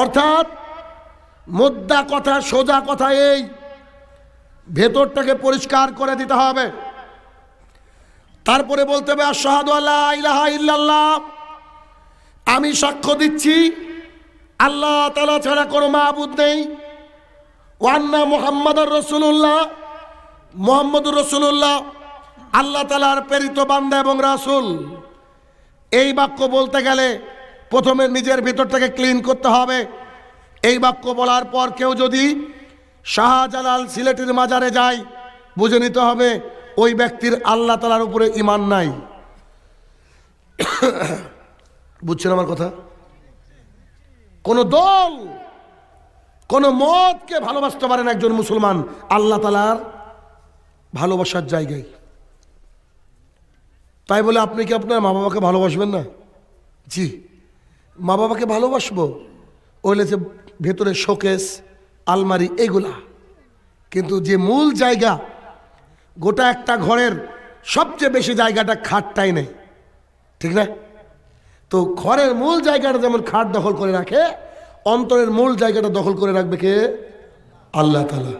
অর্থাৎ মুদ্রা কথা, সোজা কথা এই, ভেতরটাকে পরিষ্কার করে দিতে হবে। তারপরে বলতে হবে আশহাদু আল্লা ইলাহা ইল্লাল্লাহ, আমি সাক্ষ্য দিচ্ছি আল্লাহ তাআলা ছাড়া কোনো মাবুদ নেই, ওয়া আন্না মুহাম্মাদুর রাসূলুল্লাহ, মুহাম্মদুর রাসূলুল্লাহ আল্লাহ তাআলার প্রেরিত বান্দা এবং রাসূল। এই বাক্য বলতে গেলে প্রথমে নিজের ভিতরটাকে ক্লিন করতে হবে। এই বাক্য বলার পর কেউ যদি শাহজালাল সিলেটের মাজারে যায়, বুঝে নিতে হবে ওই ব্যক্তির আল্লাহ তাআলার উপরে ঈমান নাই। বুঝছেন আমার কথা? কোন দল, কোন মতকে ভালোবাসতে পারে না একজন মুসলমান আল্লাহ তাআলার ভালোবাসার জায়গায়। তাই বলে আপনি কি আপনার মা বাবাকে ভালোবাসবেন না? জি, মা বাবাকে ভালোবাসবো, ওইলে যে ভেতরে শোকেস, আলমারি, এগুলা। কিন্তু যে মূল জায়গা, গোটা একটা ঘরের সবচেয়ে বেশি জায়গাটা খাটটাই নেই, ঠিক না? তো ঘরের মূল জায়গাটা যেমন খাট দখল করে রাখে, অন্তরের মূল জায়গাটা দখল করে রাখবে কে? আল্লাহ তাআলা।